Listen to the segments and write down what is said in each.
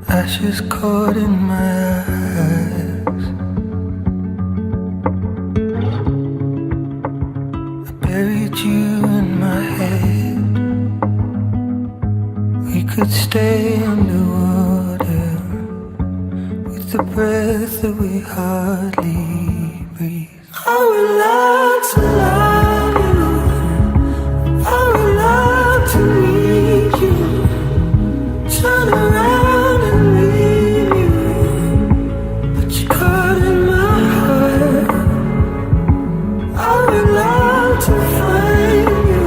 Ashes caught in my eyes. I buried you in my head. We could stay underwater with the breath that we hardly breathe. I would love to love you. I would love to meet you. Turn around and leave you, but you're caught in my heart. I would love to find you.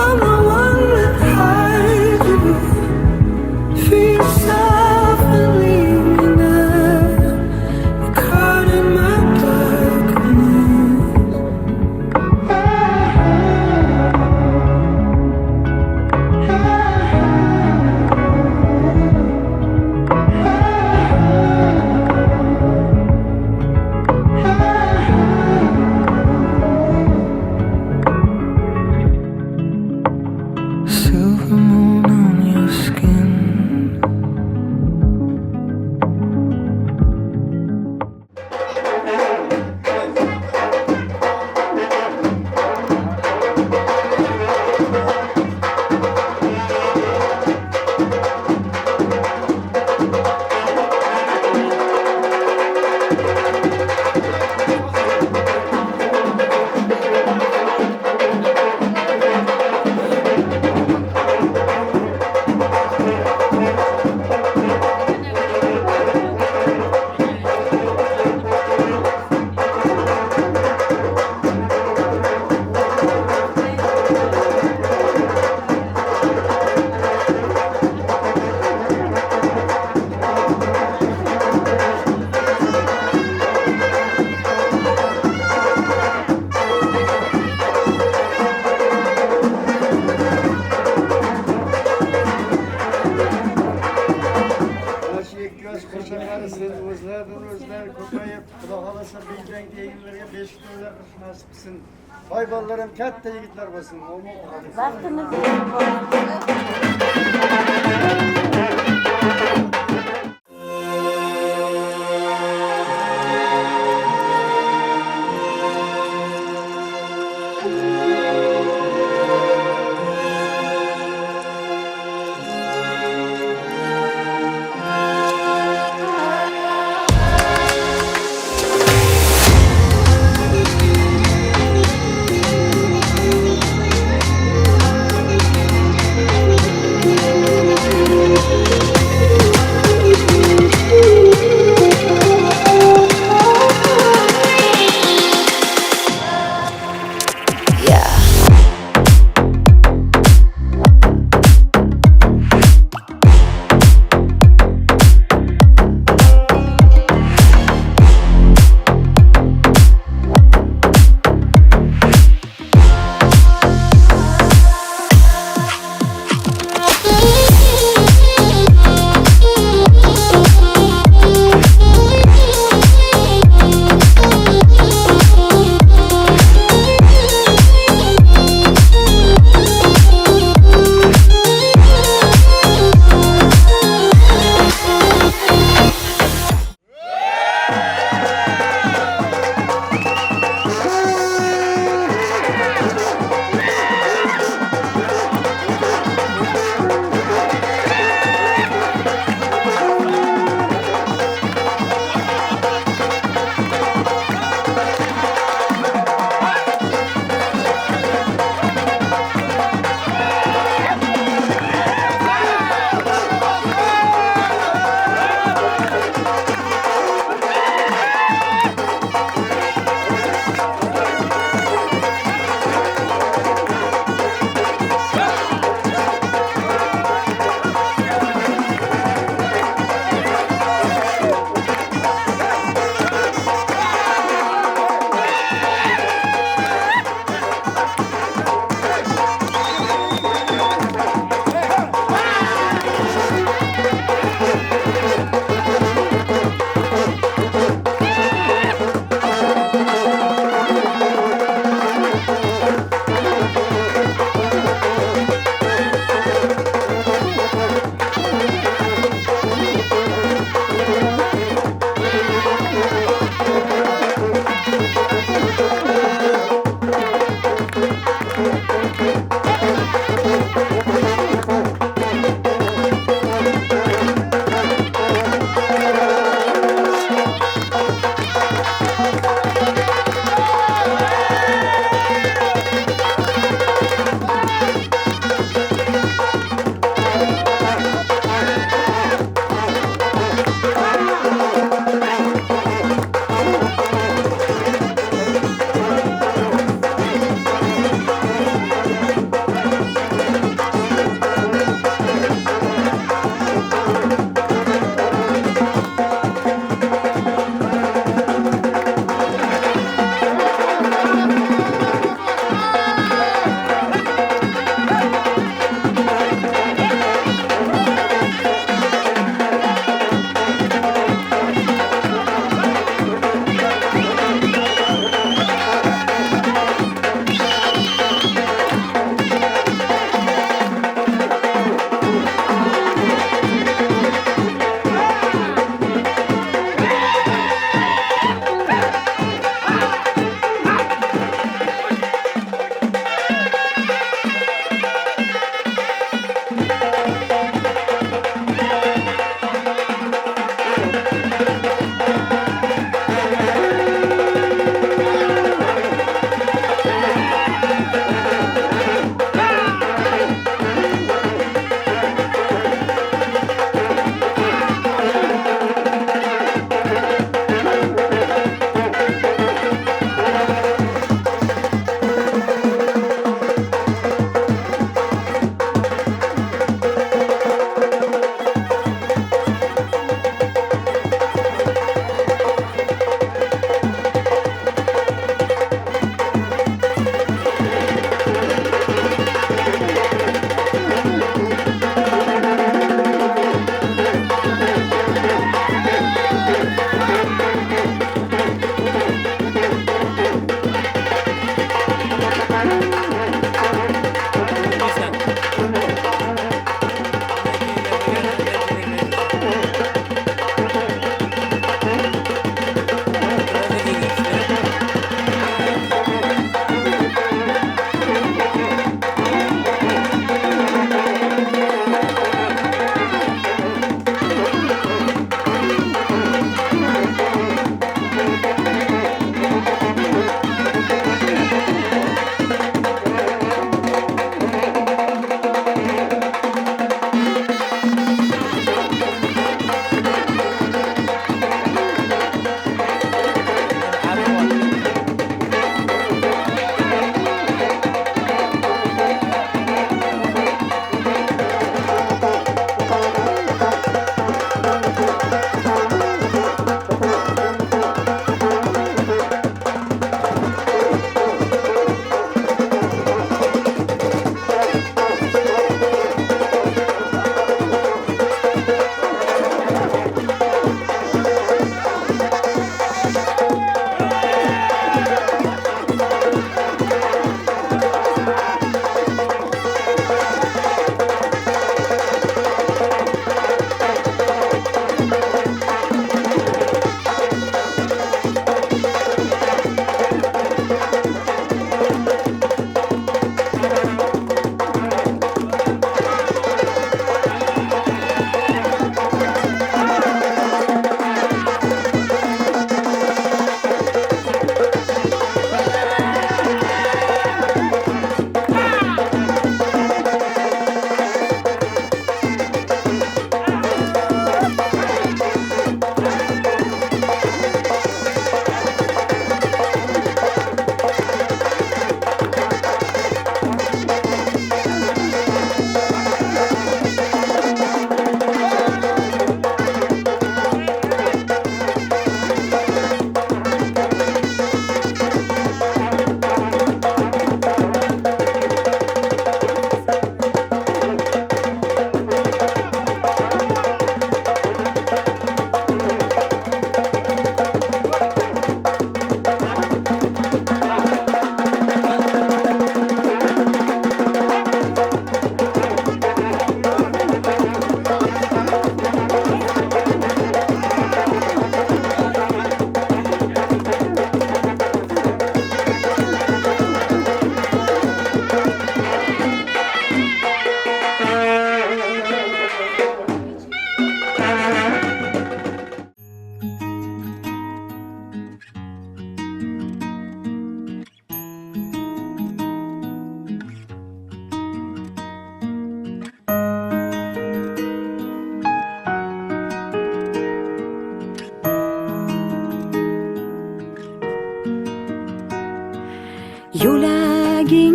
I'm the one that hides you. Free yourself and leave me now. You're caught in my darkness. Silver moon on your skin. Vay ballarım katta yigitler basın. Vaktimiz yok.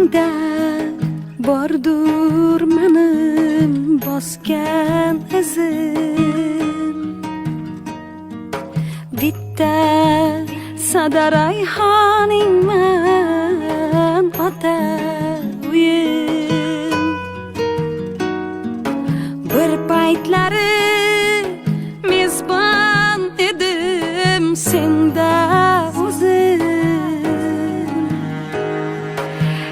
Izingda bordur menim bosgan izim. Bitta sada rayhoningman ota uyim. Bir paytlari mezbon edim senda o'zim.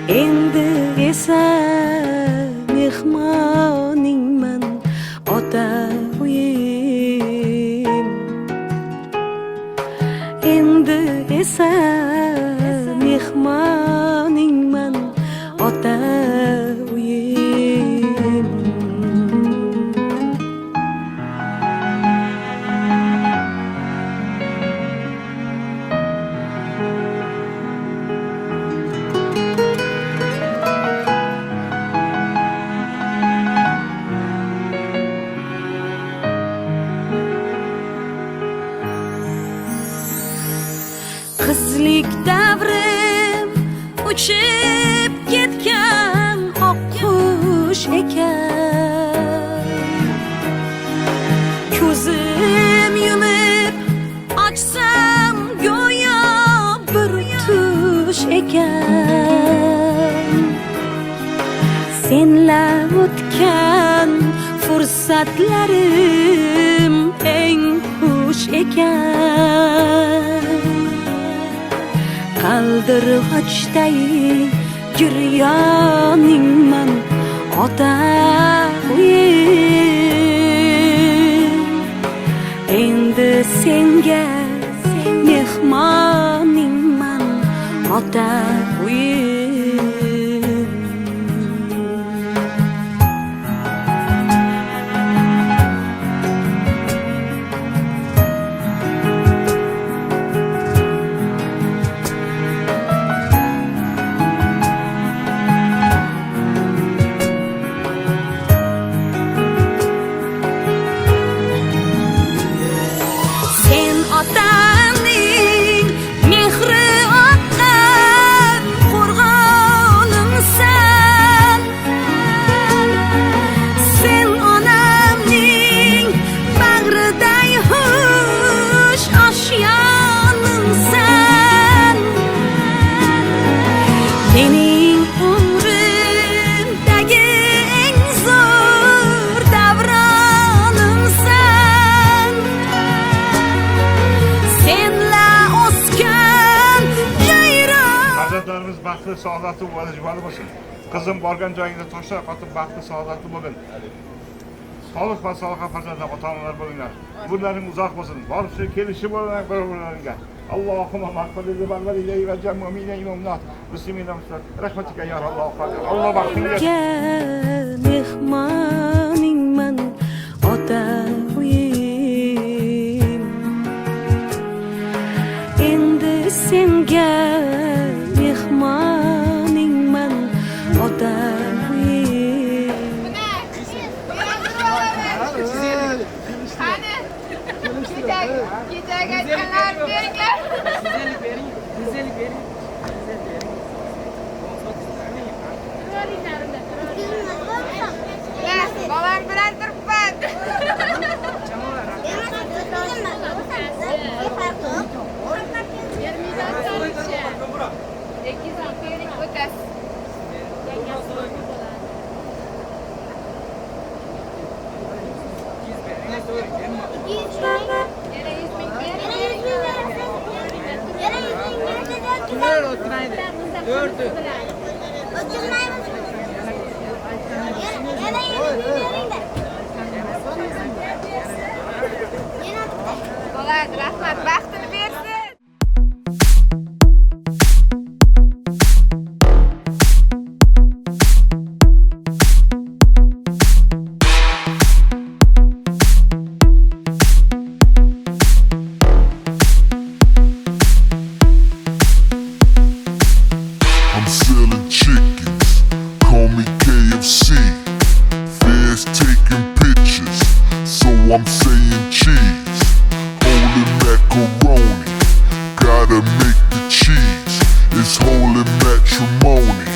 Endi esa mehmoningman ota uyim. Endi esa mehmoningman ota uyim. Qizlik davrim uchib ketgan oq qush ekan. Ko'zim yumib ochsam go'yo bir tush ekan. Senla o'tgan fursatlarim eng xush ekan. Qaldirg'ochday giryoningman ota uyim. Endi senga mehmoningman ota uyim. Sen otaning mehri oqqan qo'rg'onimsan. Sen onamning bag'riday xush oshiyonimsan. Mening umrimdagi eng zo'r davronimsan. Senla o'sgan jayron. Farzandlarimiz baxtli, saodatli bo'ladi bo'lsin. Qizim borgan joyingda to'shlar qotib baxtli, saodatli bo'lgin. Sog'lik va salohat farzandlar ota-onalar bo'linglar. Umrlaring uzoq bo'lsin. Borishi kelishi bo'lgan bir-birlariga. Allohumma mag'fir li validayhi va jami'il mu'minina wal mu'minat. Muslimina rahmatika ya Alloh. Alloh baxtingga Mehmoningman ota uyim. Endi senga mehmoningman ota uyim. Qani? Kechaga aytganlar beringlar. Güzellik verin. Bolam bilan turibman. Bo'ladi, rahmat, baxtini bersin. I'm selling chickens, call me KFC. Fans taking pictures, so I'm saying cheese. Holy macaroni, gotta make the cheese. It's holy matrimony,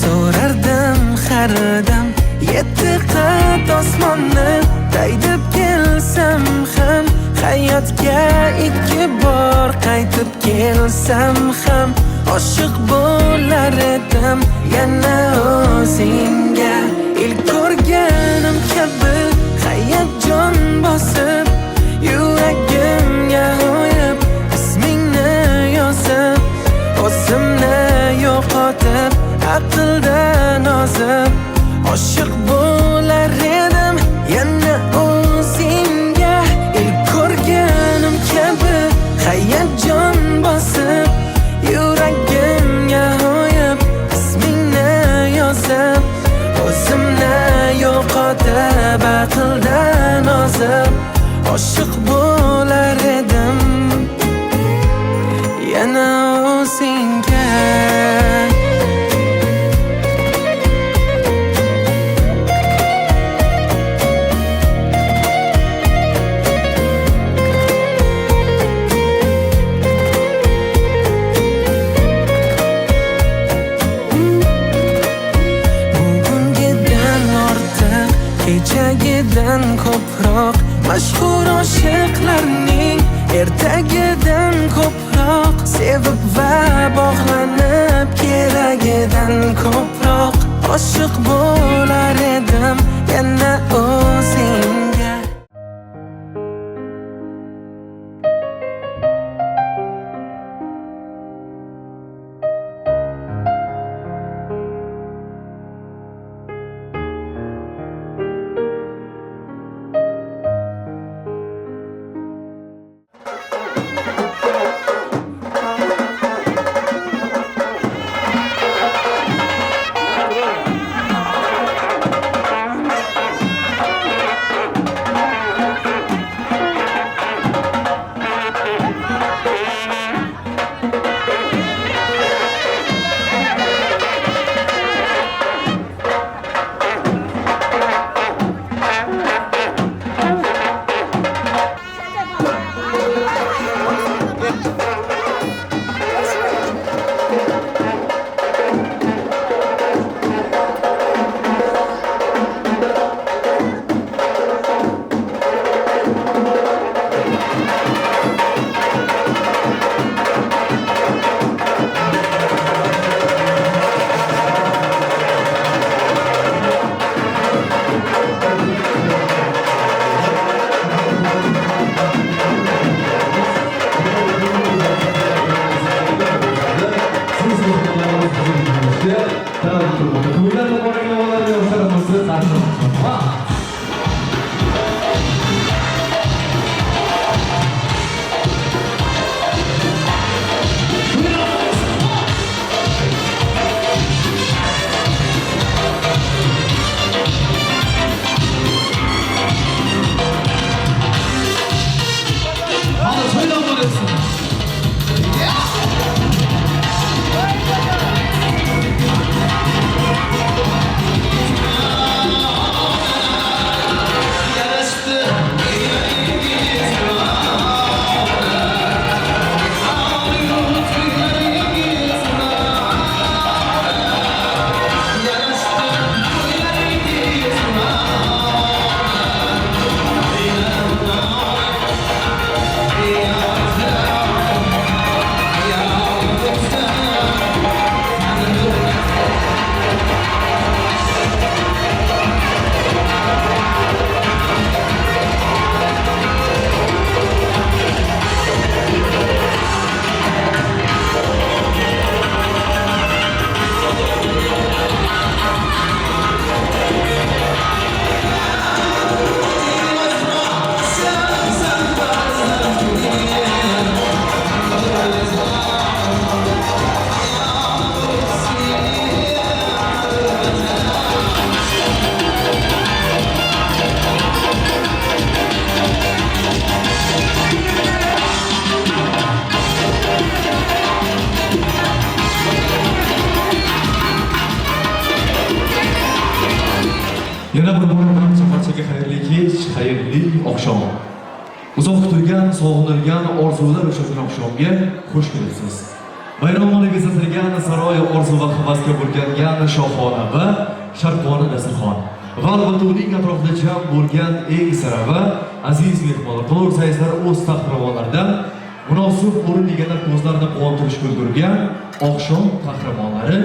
so'rardim har dam yetti qat osmonni daydib kelsam ham hayotga ikki bor qaytib kelsam ham oshiq bo'lar edim yana o'zingga ilk ko'rganim kabi hayajon bosib yuragimga o'yib ismingni yozib o'zimni yo'qotib aqldan ozib oshiq bo'lar edim yana o'zingga ilk ko'rganim kabi hayajon bosib yuragimga o'yib ismingni yozib o'zimni yo'qotib aqldan ozib oshiq bo'lar edim yana o'zingga kechagidan ko'proq mashhur oshiqlarning ertagidan ko'proq sevib va bog'lanib keragidan ko'proq oshiq bo'lar edim yana o'zingga. Yana bir bor barchaga xayrli kech, xayrli oqshom. Uzoq turgan, sog'inilgan orzular uchun oqshomga xush kelibsiz. bayramona bezatilgan saroy orzu va havasga bo'lgan shohona va sharqona dasturxon va albatta uning atrofida jam bo'lgan eng sara va aziz mehmonlar, qo'lsaysizlar o'z taxtiravonlaridan munosib o'rin egalab ko'zlarini quvontirishga ulgurgan oqshom qahramonlari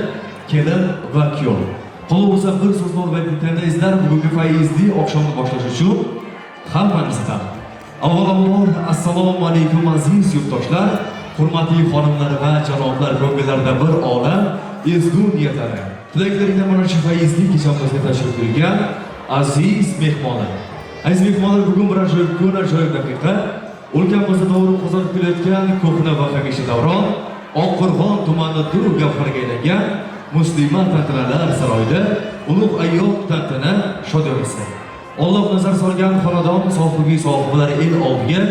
kelin va kuyov. Qolaversa bir so'z bo'lib aytgandaysizlar, bugungi fayizli oqshomni boshlash uchun hammangizdan avvalambor assalomu alaykum aziz yurtdoshlar, hurmatli xonimlar va janoblar, ko'ngillarda bir olam ezgu niyatlari, tilaklaringizdan mana shu fayizli kechamizga tashrif buyurgan aziz mehmonlar. Aziz mehmonlar, bugun bir ajoyib daqiqa o'lkamizda to'g'ri qozonib kelayotgan ko'hna va hamisha davron Oqqo'rg'on tumanida Dur gavharga aylangan muslima tantanalar saroyida ulug' ayyom tantana shodiyonasi. Alloh nazar solgan xonadon sohiblari el oldiga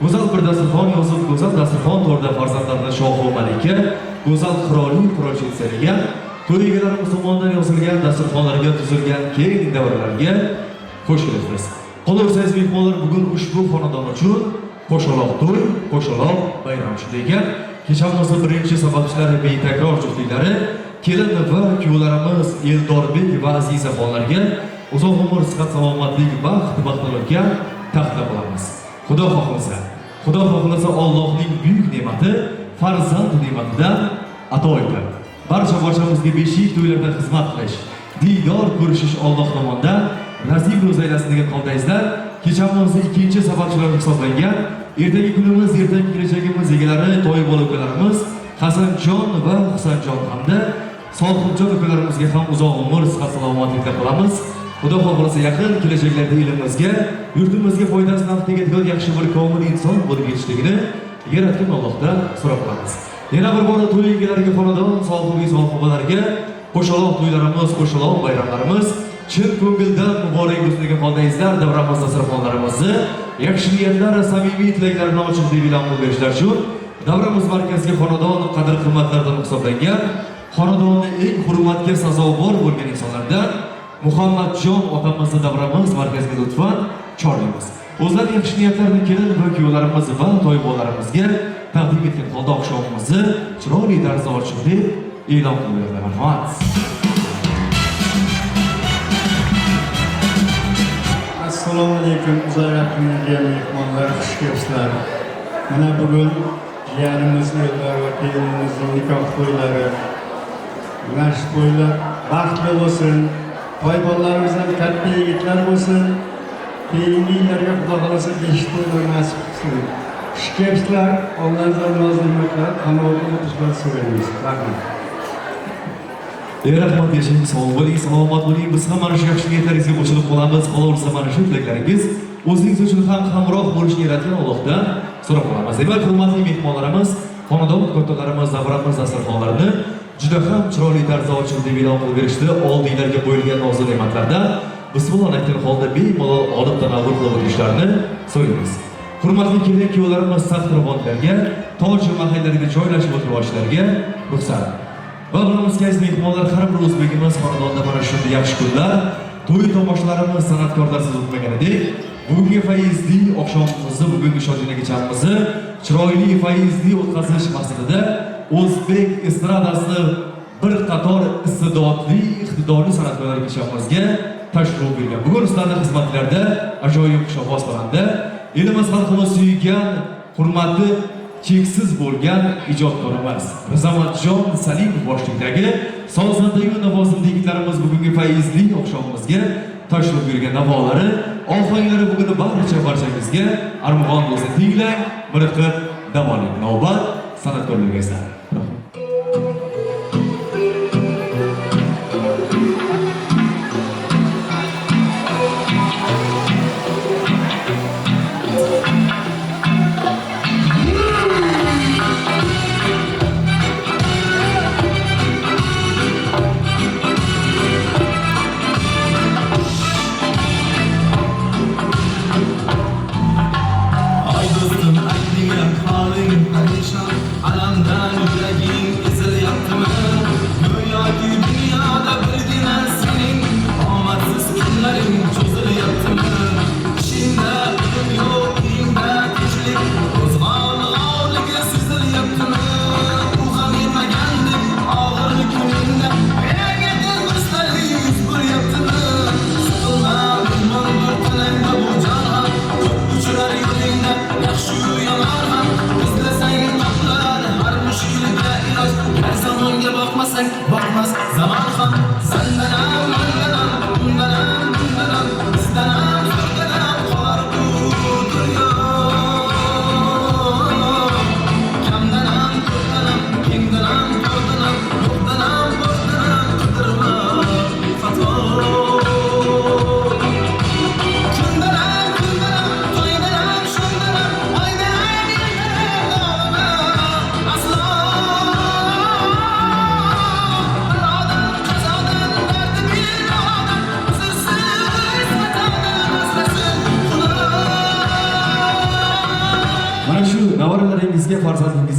go'zal bir dasturxon yozib, go'zal dasturxon to'rida farzandlarni shohi malika, go'zal qirolli qirolchilariga, to'y egalarimiz tomonidan yozilgan dasturxonlarga tuzilgan keng davralarga xush kelibsiz. Qolaversangiz mehmonlar, bugun ushbu xonadon uchun qo'shaloq to'y, qo'shaloq bayram ekan. Kechamizda birinchi sababchilari betakror juftliklari kelin va kuyovlarimiz Eldorbek va azizaxonlarga uzoq umr, sihat, salomatlik, baxt, baxtlilikka taqdim qilamiz. Xudo xohlasa Allohning buyuk ne'mati farzand ne'matidan ato etib, barchamizga beshik to'ylarda xizmat qilish, diydor ko'rishish Alloh tomonidan nasib ro'zaylasin degan qoldaysizlar. Kechamizda ikkinchi sababchilar hisoblangan ertangi kunimiz, ertangi kelajagimiz egalari, to'y bo'liblarimiz Hasanjon va Husanjon hamda Sohibjon ukalarimizga ham uzoq umr, sihat, salomatlik tilab qolamiz. Xudo xohlasa yaqin kelajaklarda elimizga, yurtimizga foydasi naf tegadigan yaxshi bir komil inson bo'lib yetishligini yaratgan Allohdan so'rab qolamiz. Yana bir bora to'y egalariga, xonadon sohibalariga qo'shaloq to'ylarimiz, qo'shaloq bayramlarimiz chin ko'ngildan muborak bo'lsin degan holdaysizlar. Davramiz dasturxonlarimizni yaxshi niyatlar, samimiy tilaklarni ochiq deb e'lon qilishlar uchun davramiz markaziga xonadon qadr-qimmatlardan hisoblangan, xonadonni eng hurmatga sazovor bo'lgan insonlardan Muhammadjon otamizni davramiz markaziga lutfan chorlaymiz. O'zlari yaxshi niyatlarni kelin va kuyovlarimiz va to'ybo'larimizga taqdim etgan holda oqshomimizni chiroyli tarzda ochiq deb e'lon qilib marhamat. Assalomu alaykum uzoqlarga mehmonlar, xush kelibsizlar. Mana bugun jiyanimiz Eldor va kelinimizning nikoh to'ylari. Mana shu to'ylar baxtli bo'lsin. To'ybollarimizdan katta yigitlar bo'lsin. Keyingi yillarga Xudo xolasa eshitib nasib qilsin. Xush kelibsizlar. Allohdan roziliklar, qanoatli o'tishlar so'raymiz. Rahmat. Rahmat yashang, sog' bo'ling, salomat bo'ling. Biz ham mana shu yaxshi niyatlaringizga qo'shilib qolamiz. Qolaversa mana shu tilaklaringiz o'zingiz uchun ham hamroh bo'lishni yaratgan Allohdan so'rab qolamiz. Demak, hurmatli mehmonlarimiz, xonadon kattalarimiz davramiz dasturxonlarini juda ham chiroyli tarzda ochiq deb e'lon qilib berishdi. Oldinglarga qo'yilgan nozik ne'matlardan bismillah aytgan holda bemalol olib tanavvur qilib o'tishlarini so'raymiz. Hurmatli kelin kuyovlarimiz taxtiravonlarga, toj mahallariga joylashib o'tirishlarga ruxsat. Va bilamizki aziz mehmonlar, har bir o'zbegimiz xonadonda mana shunday yaxshi kunlar, to'y tomoshalarimiz san'atkorlarsiz o'tmaganidek, bugungi fayizli oqshomimizni, bugungi shodiyona kechamizni chiroyli fayizli o'tkazish maqsadida o'zbek estradasini bir qator iste'dodli, iqtidorli san'atkorlar kechamizga tashrif buyurgan. Bugun sizlarning xizmatlarida ajoyib qishloq xonanda elimiz xalqimiz suygan, hurmati cheksiz bo'lgan ijodkorimiz Rizomatjon Salimov boshchiligidagi sozandayu navozimli yigitlarimiz bugungi fayizli oqshomimizga tashrif buyurgan. Navolari, ohanglari bugun barchangizga armug'on bo'lsin. Tinglang, miriqib davolang. Navbat san'atkorlarga. Ay dostum, ay diyen halim perişan, alandan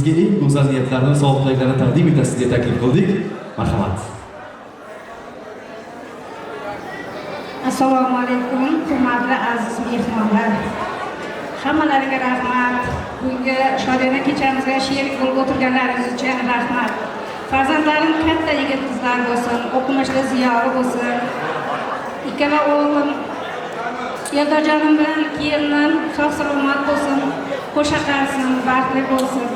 sizga eng go'zal niyatlarni, sog'liqlarni taqdim etasiz deb taklif qildik. Marhamat. Assalomu alaykum, hurmatli aziz mehmonlar. Hammalariga rahmat. Bugungi shodiyona kechamizga sherik bo'lib o'tirganlaringiz uchun rahmat. Farzandlarim katta yigit qizlar bo'lsin, o'qimishli ziyoli bo'lsin. Ikkala o'g'lim Eldorjonim bilan kelinim sog'-salomat bo'lsin, qo'sha qarsin, baxtli bo'lsin.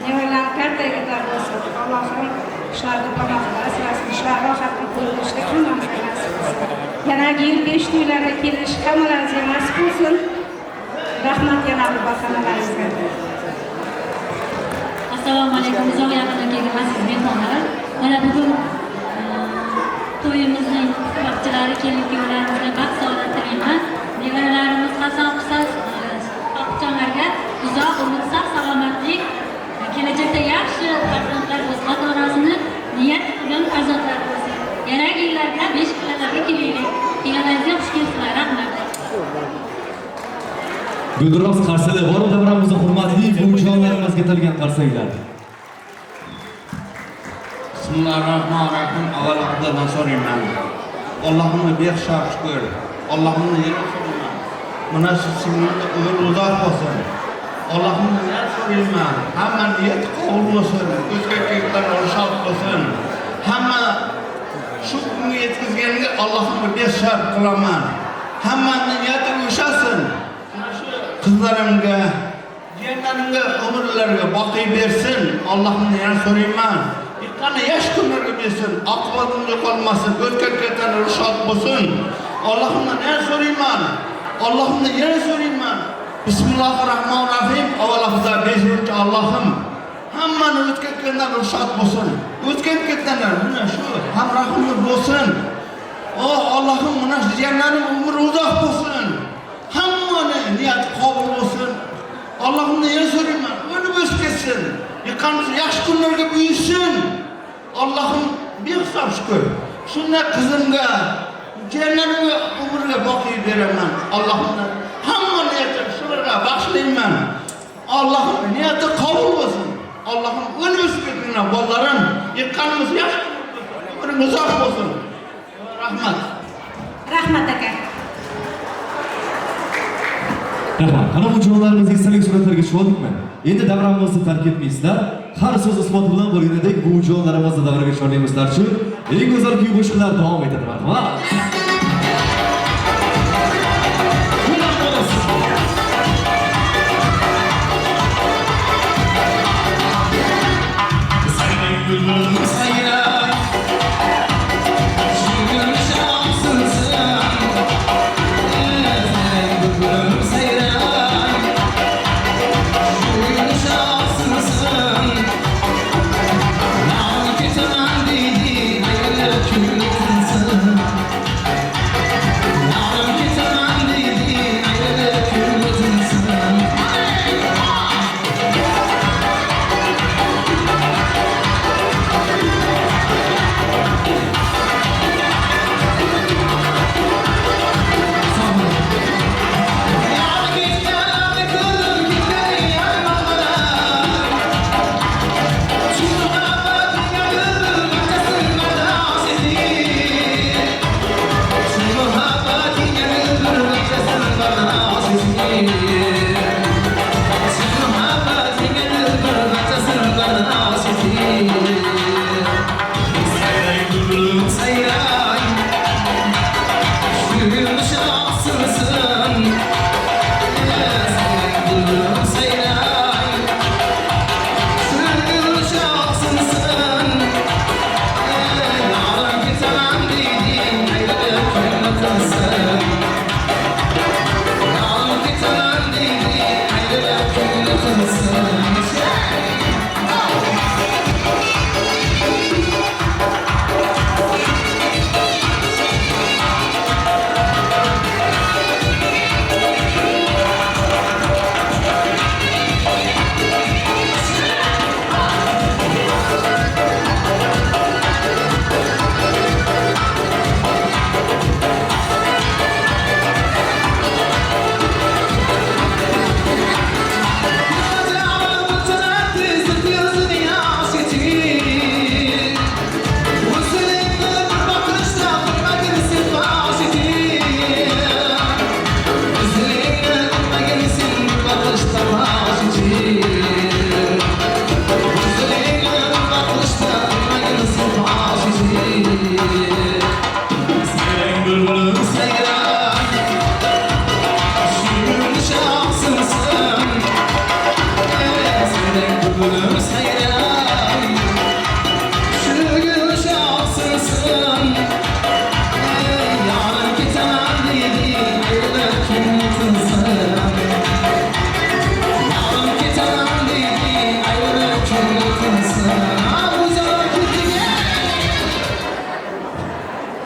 Nevaralar katta yigitlar bo'lsin. Allohim shularni panohida asrasin, shular rohatli ko'rishlik hammamizga nasib qilsin. Yana yil 5 to'ylarga kelish hammalaringizga nasib bo'lsin. Rahmat yana bu hamalaringizga. Assalomu alaykum, uzoq yaqindan kelgan aziz mehmonlar. Mana bugun to'yimizning ishtirokchilari, kelin-kuyovlarimizga baxt saodat tilayman. Nevaralarimiz Hasan-Husan oqchonlarga uzoq umr, salomatlik, kelajakda yaxshi farzandlar bo'lsin, ota-onasini niyat qilgan farzandlar bo'lsin. Yangi yillarga 5 kunlarga kelaylik. Kelganlaringizga xush kelibsizlar. Rahmat. Guldiroz qarsili bor davramizda hurmatli buvijonlarimizga atalgan qarsaklar. Bismillahirrahmanirrahim. Avval Xudodan so'rayman. Allohimni behisob shukr. Allohimni yana so'rayman. Mana shu singlimni umr uzoq bo'lsin. Allohimni yana so'rayman. Hamma niyat qabul bo'lsin. O'zga-o'zgalar orshab bo'lsin. Hamma shu kunga yetkazganiga Allohimni behisob qilaman. Hamma niyati o'shasin. Qizlarimga, jiyanlarimga, umrlarga boqiy bersin. Allohimni yana so'rayman. Qani yosh kunlarga bersin, oqibatimga qolmasin, o'tgan-ketgan rushod bo'lsin. Allohimdan yana so'rayman. Allohimdan yana so'rayman. Bismillahirrohmanirrohim. Avvalo Xudo bersin, Allohim hammani o'tgan-ketgan rushod bo'lsin. O'tgan-ketganlar mana shu hamrohimni bo'lsin. O Allohim mana shu jiyanlarim umri uzoq bo'lsin. Hammani niyat qabul bo'lsin. Allohimdan yana so'rayman. O'ni o'sib ketsin. Yiqqanimiz yaxshi kunlarga buyursin. Allohim behisob shukr. Shunday qizimga, jiyanlarimga umrga boqiy beraman. Allohimdan hamma niyatini shularga bag'ishlayman. Allohim niyati qabul bo'lsin. Allohim o'ni o'sib ketgan bolalarim yiqqanimiz yaxshi kunlarga uzoq bo'lsin. Rahmat. Rahmat aka. Rahmat. Qani buvijonlarimizga esdalik suratlarga tushib oldikmi? Endi davramizni tark etmaysizlar. Har so'z isbot bilan bo'lganidek buvijonlarimizni davraga chorlaymizlar uchun eng go'zal kuy qo'shiqlar davom etadi. Marhamat.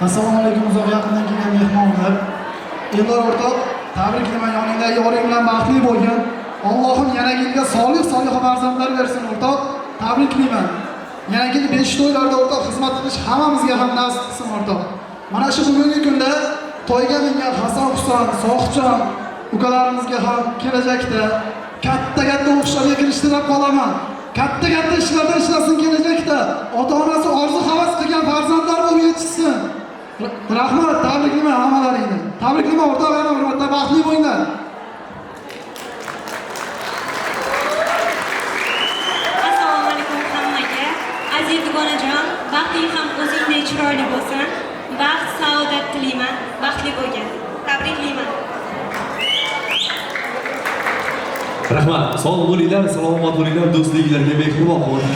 Assalomu alaykum uzoq yaqindan kelgan mehmonlar. Eldor o'rtoq, tabriklayman, yoningdagi yoring bilan baxtli bo'lgin. Allohim yana yilga solih farzandlar bersin o'rtoq. Tabriklayman. Yana yil 5 to'ylarda o'rtoq xizmat qilish hammamizga ham nasib qilsin o'rtoq. Mana shu bugungi kunda to'yga mingan Hasan Husan, Sohibjon ukalarimizga ham kelajakda katta o'qishlarga kirishdi deb qolaman. Katta ishlarda ishlasin kelajakda. Ota-onasi orzu havas qilgan farzandlar bo'lib yetishsin. Rahmat, tabriklayman hammalaringni. Tabriklayman o'rtoq, yana bir marta baxtli bo'linglar. Assalomu alaykum hammaga. Aziz dugonajon, baxting ham o'zingdek chiroyli bo'lsin. Baxt, saodat tilayman. Baxtli bo'lgin. Tabriklayman. Rahmat, sog' bo'linglar, salomat bo'linglar, do'stliklarga mehribon bo'ling.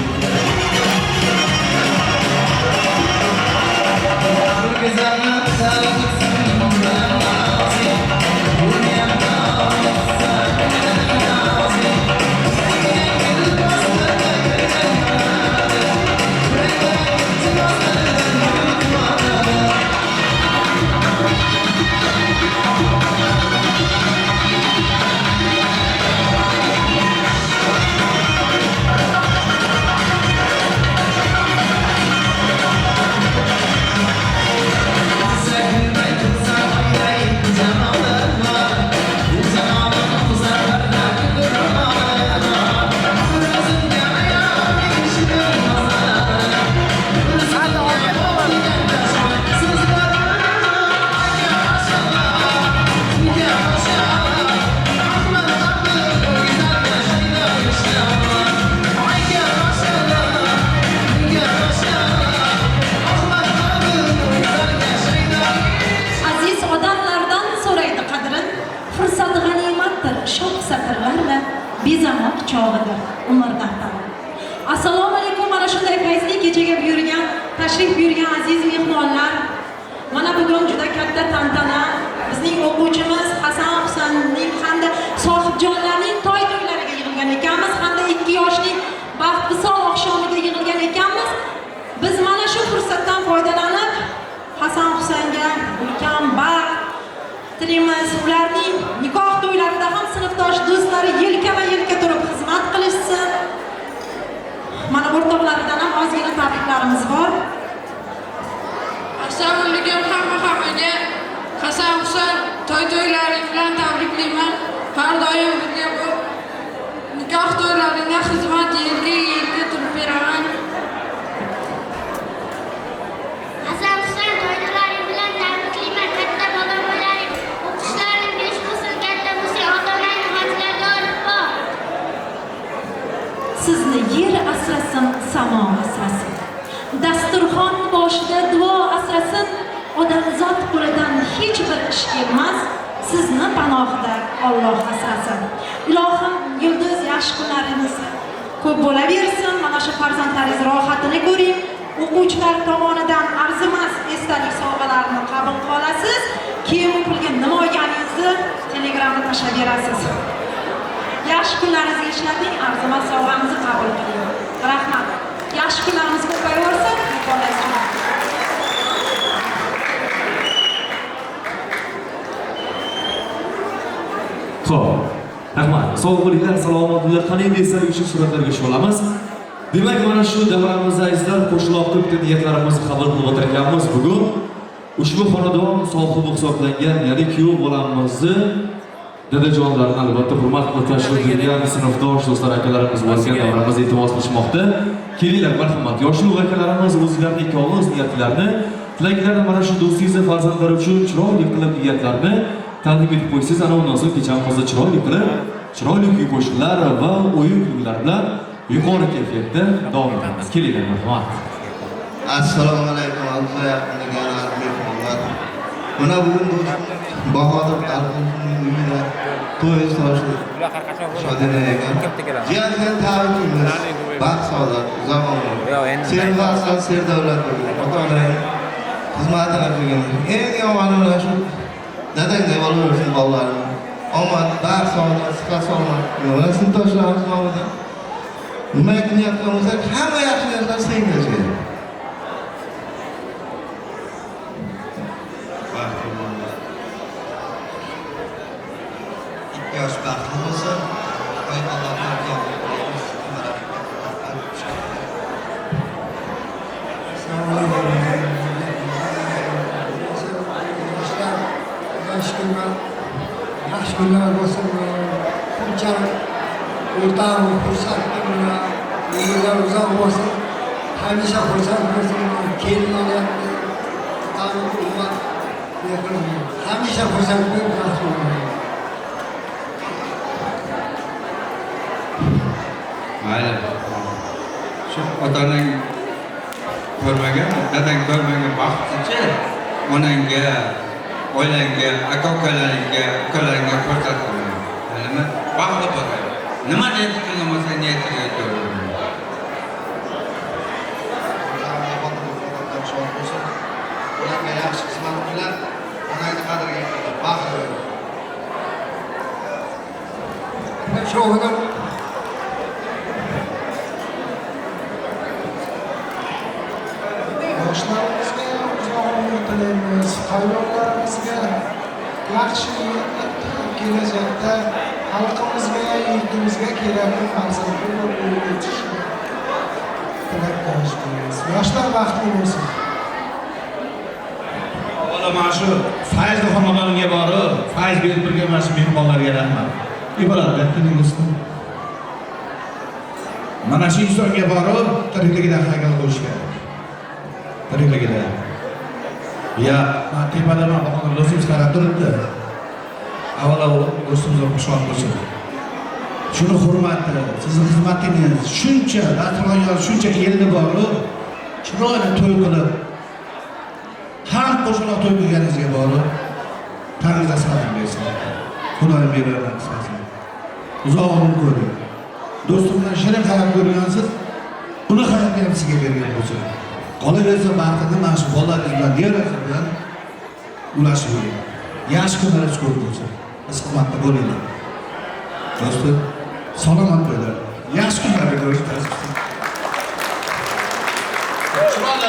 bezamoq chog'idir umr daftari. Assalomu alaykum, mana shunday fayzli kechaga buyurgan, tashrif buyurgan aziz mehmonlar. Mana bugun juda katta tantana. Bizning o'quvchimiz Hasan Husanning hamda Sohibjonlarning to'ylariga yig'ilgan ekanmiz, hamda 2 yoshlik baxt visol oqshomiga yig'ilgan ekanmiz. Biz mana shu fursatdan foydalanib Hasan Husanga ulkan baxt tilaymiz. Ularning nikoh to'ylarida ham sinfdosh do'stlari yelkama-yelka turib xizmat qilishsin. Mana o'rtoqlaridan ham ozgina tabriklarimiz bor. Assalomu alaykum hammaga. Hasan Husan to'ylaring bilan tabriklayman. Har doim birga bo'lib nikoh to'ylarida xizmat yelka turib beraman. Hasan Husan to'ylaring bilan tabriklayman. Katta bola bo'laring. O'qishlaring besh bo'lsin, katta bo'lsa ota-onang hajlarga olib bor. Sizni yer asrasin, samo asrasin. Dasturxon boshida duo asrasin. Odamzod qo'lidan hech bir ish kelmas. Sizni panohida Alloh asrasin. Ilohim yulduz yaxshi kunlaringiz ko'p bo'laversin. Mana shu farzandlaringiz rohatini ko'ring. O'quvchilar tomonidan arzimas esdalik sovg'alarini qabul qilasiz. Keyin pulga nima olganingizni telegramda tashlab berasiz. Yaxshi kunlaringizga ishlating, arzimas sovg'amizni qabul qiling. Rahmat. Yaxshi kunlarimiz ko'payaversin. Xo'p, rahmat. Sog' bo'linglar, salomat bo'linglar. Qani endi esa o'sha suratlarga tushib olamiz. Demak, mana shu davramizda azizlar qo'shaloqda bitta niyatlarimizni qabul qilib o'tar ekanmiz bugun. Ushbu xonadon sohibi hisoblangan, ya'ni kuyov bolamizni dadajonlarini albatta hurmat qilib tashrif buyurgan sinfdosh do'stlar akalarimiz bo'lgan davramizda iltimos qilishmoqda. Kelinglar, marhamat. Yoshli akalarimiz o'zlarining ikkovimiz niyatlarini, tilaklarini mana shu do'stingiz farzandlar uchun chiroyli qilib niyatlarni taqdim etib qo'ysiz. Ana undan so'ng kechamizni chiroyli qilib, chiroyli kuy qo'shiqlar va o'yin kulgular bilan yuqori kayfiyatda davom etamiz. Kelinglar, marhamat. Assalomu alaykum, Alloh yaqinligini mehmonlar. Mana bugun do'stim Bahodir Alqo'ning uyida to'y to'shi shodina ekan. Jiyandan tabriklaymiz. Baxt saodat zamonlar. Servasan serdavlat bo'lgan. Ota-onang xizmatini qilgan. Eng yomoni mana shu dadangdek bo'laversin bolalarim. Omad, baxt saodat, sihat salomat. Mana sinfdoshlarimiz nomidan nima niyat qilamiz? Hamma yaxshi narsalar senga kerak. baxtli bo'lsin. Yaxshi kunlar bo'lsin. Bunchalik o'rtam xursandlik bilan yillar uzoq bo'lsin. Hamisha xursand bo'lsin. Kelin olyapti. Hamisha xursand bo'lib yaxshi bo'lsin. Mayli. Shu otang ko'rmagan, dadang ko'rmagan baxtchi onangga, oilangga, aka-ukalaringga, ukalaringga ko'rsatma. Bilimi? Baxtli bo'l. Nima niyat qilmasa niyatiga yetaver. Ularga yaxshi xizmat qilib, onangni qadriga yetib, baxtli bo'l. Sho'g'ini Yoshlarimizga uzoq umr tilaymiz, farzandlarimizga yaxshi kelajakda xalqimizga, yurtimizga kerakli farzandlar bo'lib yetishishni tilakdoshmiz. Yoshlar baxtli bo'lsin. Avvalo mana shu Fayzli xonadoniga borib, Fayz berib turgan mana shu mehmonlarga rahmat. Iborat tinglingizmi? Mana shu insonga borib, tirikligida haykal qo'yish kerak. Tirikligida. Ya, tepada mana bu do'stingiz qarab turibdi. Avvalo do'stingizga xushvaqt bo'lsin. Shuni hurmati, sizning xizmatingiz shuncha, dasturxonga shuncha elni borib, chiroyli to'y qilib, ham qo'shaloq to'y qilganingizga borib, taningizga salom bersin. Xudoyim bersin. Uzoq umr ko'ring. Do'stimdan shirin hayot ko'rgansiz, uni hayotni ham sizga bergan bo'lsin. Qolaversa baxtni mana shu bolalaringiz bilan, neralar bilan ulashib yuring. Yaxshi kunlaringiz ko'p bo'lsin. Hizmatda bo'linglar. Do'stlar, salomat bo'linglar. Yaxshi kunlarga ko'rishamiz. Chiroyli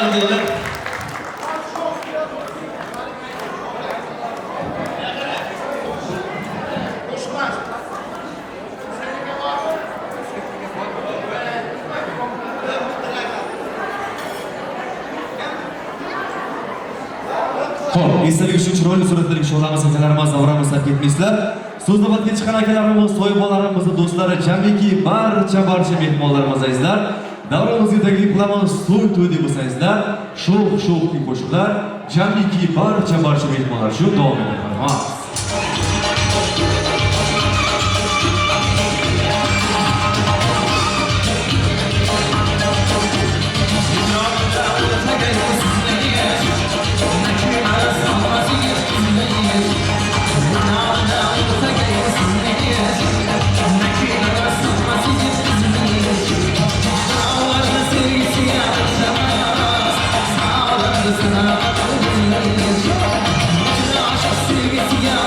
Xo'p, esdalik uchun chiroyli suratlarga sho'lamiz, sazlarimiz, davramizdan ketmaysizlar. So'z navbatga chiqqan akalarimiz, to'ybolarimiz, do'stlari, jamiki barcha mehmonlarimiz azizlar, davramizga taklif qilamiz, to'y deb bo'lsangizlar, sho'x qo'shiqlar, jamiki barcha mehmonlar shu davom etadi. Sevgisi ya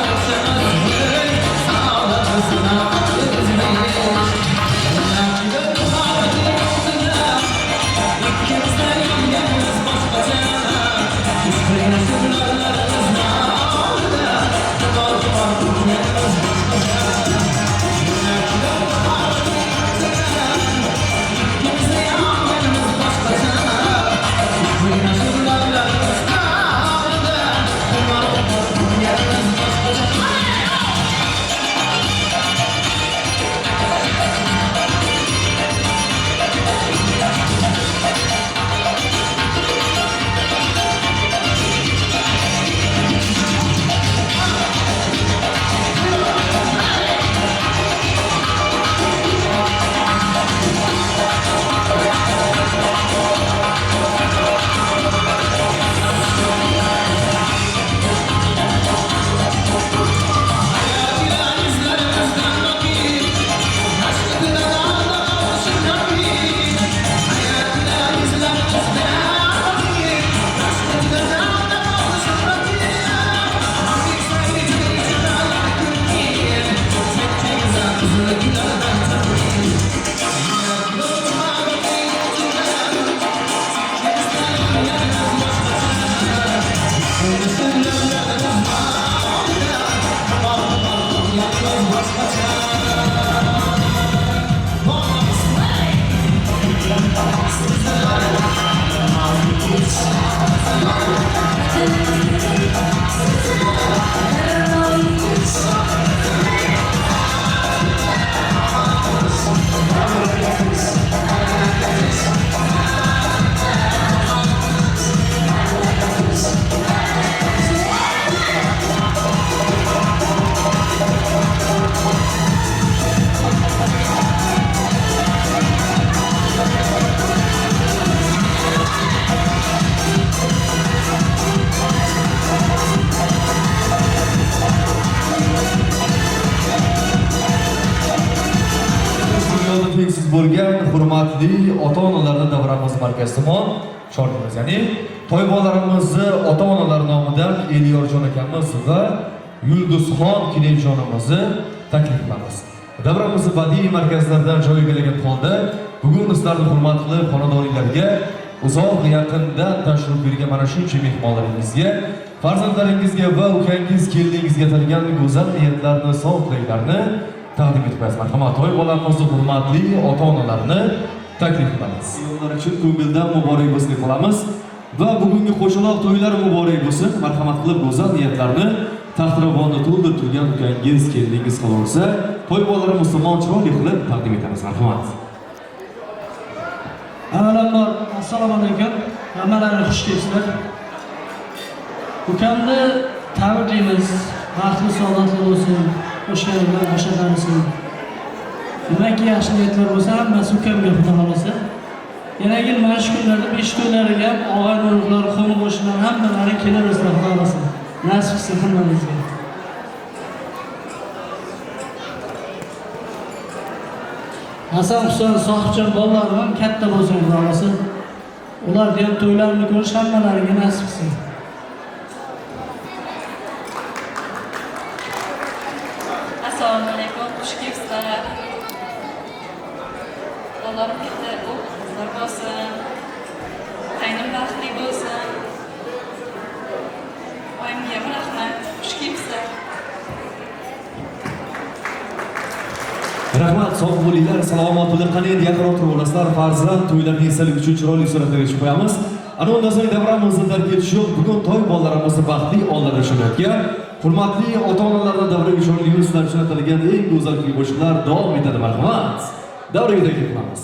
hurmatli ota-onalarni davramiz markazimon shogirdimiz, ya'ni toybolarimizni ota-onalar nomidan Eliyorjon akamiz va Yulduzxon Kinayjonimizni taklif qilamiz. Davramizni badiiy markazlardan joy egallagan holda bugun sizlarning hurmatli xonadoningizga uzoq yaqindan tashrif buyurgan mana shuncha mehmonlaringizga, farzandlaringizga va ukangiz keliningizga atalgan go'zal niyatlarni, so'z tilaklarni taqdim etamiz. Marhamat, to'y bolamizning hurmatli ota-onalarni taklif qilamiz. Ular uchun ko'ngildan muborak bo'lsin deb qolamiz va bugungi qo'shaloq to'ylar muborak bo'lsin. Marhamat qilib go'zal niyatlarni taxtiravonni to'ldirib turgan ukangiz, keliningiz qolsa, to'y bolarimiz tomon chiroyli qilib taqdim etamiz. Marhamat. Avvalambor assalomu alaykum. Hammalaringiz xush kelibsizlar. Ukamni tabriklaymiz. Baxtli saodatli bo'lsin. Qo'shganlar boshlansin. Nimaiki yaxshi niyatlar bo'lsa, hammasi ukamga xudo xolasa. Yana yil mana shu kunlarda 5 to'ylariga og'ay-urug'lar, qo'ni-qo'shnilar hammalari kelaversin xudo xolasa. Nasib qilsin hammamizga. Hasan Husan sohibjon bolalar ham katta bo'lsin xudo xolasa. Ularga ham to'ylarini ko'rish hammalariga nasib qilsin. Assalomu alaykum, xush kelibsizlar. Allohim katta o'g'illar bo'lsin. Qaynim baxtli bo'lsin. Oyimga ham rahmat, xush kelibsizlar. Rahmat, sog' bo'linglar, salomat bo'ling. Qani endi yaqinroq turib olasizlar. Farzand to'ylarni esdalik uchun chiroyli suratlarga tushib qo'yamiz. Ana undan so'ng davramizni tark etish yo'q. Bugun to'y bolalarimizni baxtli onlarda ishlayotgan hurmatli ota-onalarni davraga ishongan sizlar uchun atalgan eng go'zal kuy-qo'shiqlar davom etadi. Marhamat. Davraga taklif qilamiz.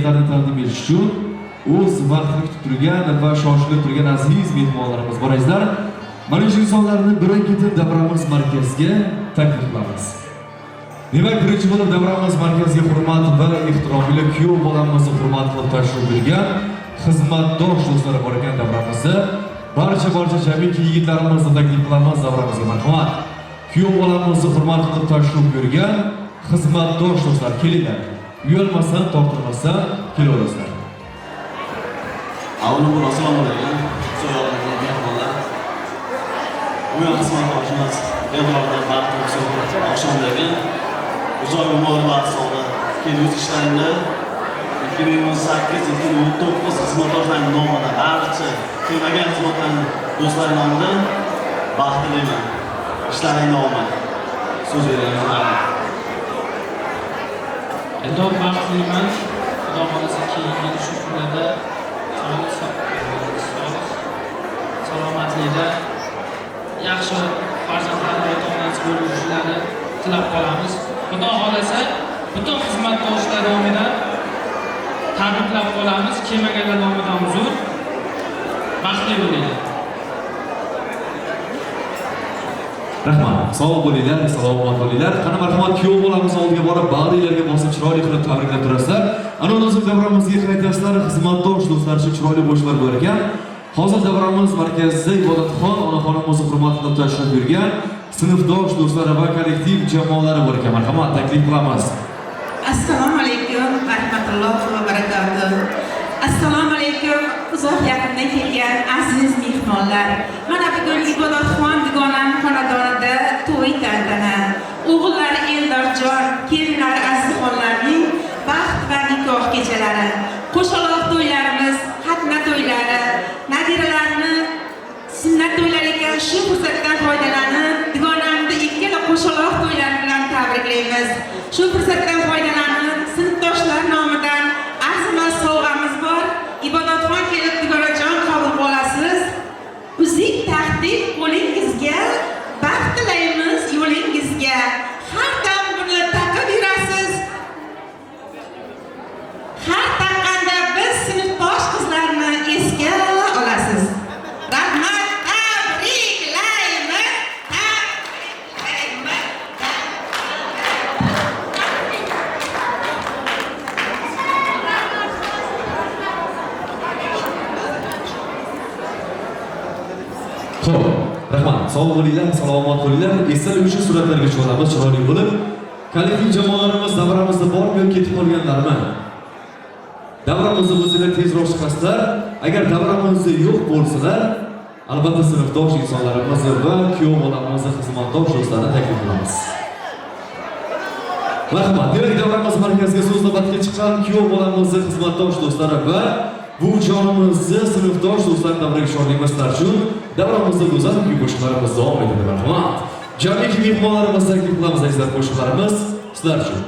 hadiyalarni taqdim etish uchun o'z vaqtini kutib turgan va shoshilib turgan aziz mehmonlarimiz bor azizlar. Mana shu insonlarni birin-ketin davramiz markaziga taklif qilamiz. Demak, birinchi bo'lib davramiz markaziga hurmat va ehtirom bilan kuyov bolamizni hurmat qilib tashrif buyurgan xizmatdosh do'stlar bor ekan davramizda. Barcha jamiki yigitlarimizni taklif qilamiz davramizga marhamat. Kuyov bolamizni hurmat qilib tashrif buyurgan xizmatdosh do'stlar kelinglar. Uyalmasdan, tortinmasdan kelaverasizlar. Avvalambor assalomu alaykum. So'rovlarga mehmonlar. Bugun xizmatdoshimiz Eldorda Baxtli oqshomdagi uzoq umrlar sog'da kelgusi ishlaringda 2018-2019 xizmatdoshlarning nomidan barcha kelmagan xizmatdan do'stlar nomidan baxt tilayman. Ishlaringda omad. So'z beraman. Eldor baxtliman. Xudo xolasa keyingi shu kunlarda salomatlikda yaxshi farzandlar va ota-onasi bo'lib yurishlarni tilab qolamiz. Xudo xolasa butun xizmatdoshlar nomidan tabriklab qolamiz. Kelmaganlar nomidan uzr. Baxtli bo'linglar. Rahmat. Sog' bo'linglar, salomat bo'linglar. Qani marhamat kuyov bolamiz oldiga borib, bag'ringlarga bosib chiroyli qilib tabriklab turasizlar. Ana o'zim davramizga qaytasizlar, xizmatdosh do'stlar shu chiroyli boshlar bor ekan. Hozir davramiz markazida ibodatxon onaxonimizni hurmat qilib tashrif buyurgan sinfdosh do'stlar va kollektiv jamoalari bor ekan. Marhamat, taklif qilamiz. Assalomu alaykum va rahmatullohi va barakatuh. Assalomu alaykum uzoq yaqindan kelgan aziz mehmonlar. Mana bugun ibodatxon dugonam xonadonida to'y tantana. O'g'illari Eldorjon, kelinlari Azizxonlarning baxt va nikoh kechalari, qo'shaloq to'ylarimiz, xatna to'ylari, nabiralarni sunnat to'ylari ekan. Shu fursatdan foydalanib, dugonamni ikkala qo'shaloq to'ylari bilan tabriklaymiz. Shu fursatdan foydalanib, sinfdoshlar nomidan arzimas sovg'amiz bor. Ibodatxon kelib dugonajon qabul qilasiz. Uzik taqdim qo'lingizga, baxt tilaymiz yo'lingizga. Har dam buni taqib yurasiz. Har taqqanda biz sinfdosh qizlarni esga olasiz. Rahmat, tabriklaymiz. Xo'p, rahmat. Sog' bo'linglar, salomat bo'linglar. Esdalik uchun suratlarga tushamiz chiroyli bo'lib. Kollektiv jamoalarimiz davramizda bor yoki ketib qolganlarmi? Davramizda o'zinglar tezroq chiqasizlar. Agar davramizda yo'q bo'lsalar, albatta sinfdosh insonlarimiz va kuyov bolamizni xizmatdosh do'stlarni taklif qilamiz. Rahmat. Demak, davramiz markaziga so'z navbatiga chiqqan kuyov bolamizni xizmatdosh do'stlari va bu jonimizni sinfdosh do'stlar davraga sho'rlaymaslar uchun davramizda go'zal kuy qo'shiqlarimiz davom etadi. Rahmat. Jamiki mehmonlarimizni taklif qilamiz azizlar qo'shiqlarimiz sizlar uchun.